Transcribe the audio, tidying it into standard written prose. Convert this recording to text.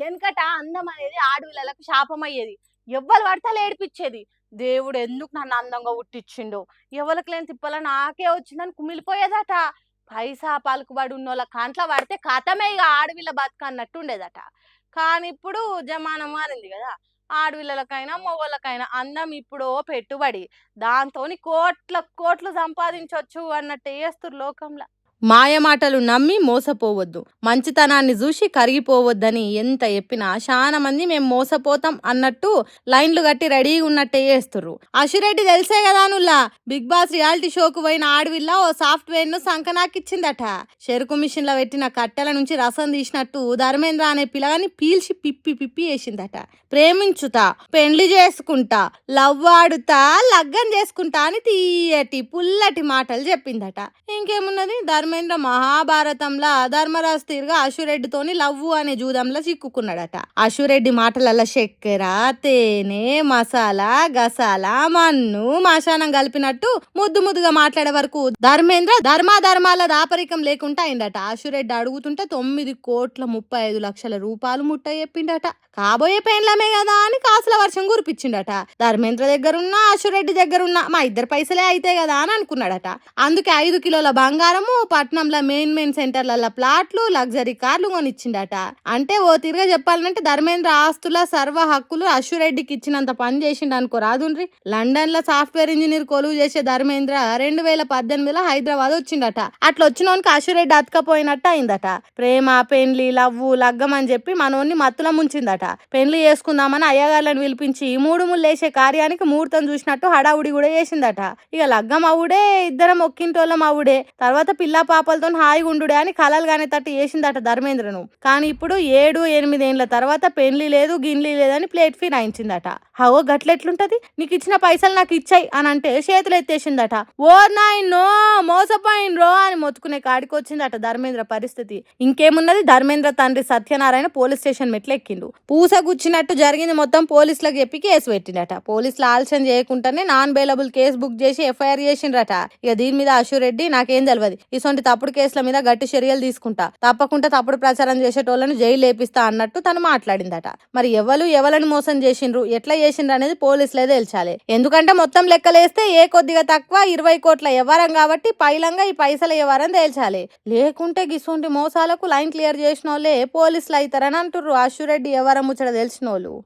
వెనకట అందం అనేది ఆడపిల్లలకు శాపమయ్యేది. ఎవ్వరు పడితే ఆళ్ళు ఏడిపిచ్చేది. దేవుడు ఎందుకు నన్ను అందంగా పుట్టిచ్చిండో, ఎవరికి లేని తిప్పల నాకే వచ్చిందని కుమిలిపోయేదట. పైసా పలుకుబడి ఉన్నోళ్ళ కంట్ల పడితే కథమే ఇగ ఆడపిల్ల బతుకన్నట్టు ఉండేదట. కానీ ఇప్పుడు జమానం మారింది గదా! ఆడపిల్లలకైనా, మొగోళ్ళకైనా అందం ఇప్పుడో పెట్టుబడి. దాంతోని కోట్లకు కోట్లు సంపాదించొచ్చు అన్నట్టు చేస్తుర్రు లోకంల. మాయమాటలు నమ్మి మోసపోవద్దు, మంచితనాన్ని చూసి కరిగిపోవద్దని ఎంత చెప్పినా చాలా మంది మేము మోసపోతాం అన్నట్టు లైన్లు కట్టి రెడీగా ఉన్నట్టే చేస్తుర్రు. అశురెడ్డి తెలిసే కదా నుల్లా బిగ్ బాస్ రియాలిటీ షోకు పోయిన ఆడవిల్ల ఓ సాఫ్ట్వేర్ ను సంకనాకిచ్చిందట. చెరుకు మిషన్ లో పెట్టిన కట్టెల నుంచి రసం తీసినట్టు ధర్మేంద్ర అనే పిల్లగాని పీల్చి పిప్పి పిప్పి వేసిందట. ప్రేమించుతా, పెండ్లి చేసుకుంటా, లవ్ ఆడుతా, లగ్గం చేసుకుంటా అని తీయటి పుల్లటి మాటలు చెప్పిందట. ఇంకేమున్నది, ధర్మేంద్ర మహాభారతంలా ధర్మరాజు తీరుగా అశురెడ్డితోని లవ్వు అనే జూదంలో చిక్కుకున్నాడట. అశురెడ్డి మాటలల్ల చక్కెర, తేనె, మసాలా, గసాలా, మన్ను, మశానం కలిపినట్టు ముద్దు ముద్దుగా మాట్లాడే వరకు ధర్మేంద్ర ధర్మాల దాపరికం లేకుండా అయిందట. అశురెడ్డి అడుగుతుంటే 9,35,00,000 రూపాయలు ముట్ట చెప్పిండట. కాబోయే పెండ్లమే కదా అని కాసుల వర్షం కురిపించిండట. ధర్మేంద్ర దగ్గరున్నా అశురెడ్డి దగ్గరున్నా మా ఇద్దరు పైసలే అయితే కదా అని అనుకున్నాడట. అందుకే 5 కిలోల బంగారము, పట్నంలో మెయిన్ సెంటర్ల ప్లాట్లు, లగ్జరీ కార్లు కొనిచ్చిండట. అంటే ఓ తిరిగా చెప్పాలంటే ధర్మేంద్ర ఆస్తుల సర్వ హక్కులు అశురెడ్డికి ఇచ్చినంత పని చేసిండు అనుకో రాదుండ్రి. లండన్ లో సాఫ్ట్వేర్ ఇంజనీర్ కొలువు చేసే ధర్మేంద్ర 2018లో హైదరాబాద్ వచ్చిండట. అట్లా వచ్చినోనికి అశురెడ్డి అతకపోయినట్టు అయిందట. ప్రేమ, పెండ్లి, లవ్వు, లగ్గం అని చెప్పి మనోన్ని మత్తుల ముంచిందట. పెండ్లి చేసుకుందామని అయ్యగారులను పిలిపించి 3 ముళ్ళేసే కార్యానికి ముహూర్తం చూసినట్టు హడావుడి కూడా చేసిందట. ఇక లగ్గం అవుడే, ఇద్దరం ఒక్కింటోళ్ళం అవుడే, తర్వాత పిల్ల పాపలతో హాయిగా ఉండుడే అని కలలు గానే తట్టు చేసిందట ధర్మేంద్రను. కానీ ఇప్పుడు 7-8 ఏళ్ల తర్వాత పెండ్లి లేదు, గిన్లీ లేదని ప్లేట్ ఫిరాయించిందట. హవో గట్లెట్లుంటది, నీకు ఇచ్చిన పైసలు నాకు ఇచ్చాయి అని అంటే చేతులు ఎత్తేసిందట. ఓ నాయనో మోసపోయినరో అని మొత్తుకునే కాడికి వచ్చిందట ధర్మేంద్ర పరిస్థితి. ఇంకేమున్నది, ధర్మేంద్ర తండ్రి సత్యనారాయణ పోలీస్ స్టేషన్ మెట్లెక్కిండు. పూసగుచ్చినట్టు జరిగింది మొత్తం పోలీసులకు చెప్పి కేసు పెట్టిండట. పోలీసులు ఆలస్యం చేయకుండానే నాన్ బెయిలబుల్ కేసు బుక్ చేసి ఎఫ్ఐఆర్ చేసిండ్రట. ఇక దీని మీద అశురెడ్డి నాకేం తెలియదు, ఇటువంటి తప్పుడు కేసుల మీద గట్టి చర్యలు తీసుకుంటా, తప్పకుండా తప్పుడు ప్రచారం చేసేటోళ్ళని జైలు లేపిస్తా అన్నట్టు తను మాట్లాడిందట. మరి ఎవలని మోసం చేసిండ్రు, ఎట్లా చేసిండ్రు అనేది పోలీసులే తేల్చాలి. ఎందుకంటే మొత్తం లెక్కలేస్తే ఏ కొద్దిగా తక్కువ 20 కోట్ల వ్యవహారం కాబట్టి పైలంగా ఈ పైసల వ్యవహారం తేల్చాలి. లేకుంటే గిసొంటి మోసాలకు లైన్ క్లియర్ చేసిన వాళ్ళే పోలీసులు అవుతారని అంటుర్రు అశురెడ్డి వ్యవహారం ముచ్చట తెలిసిన వాళ్ళు.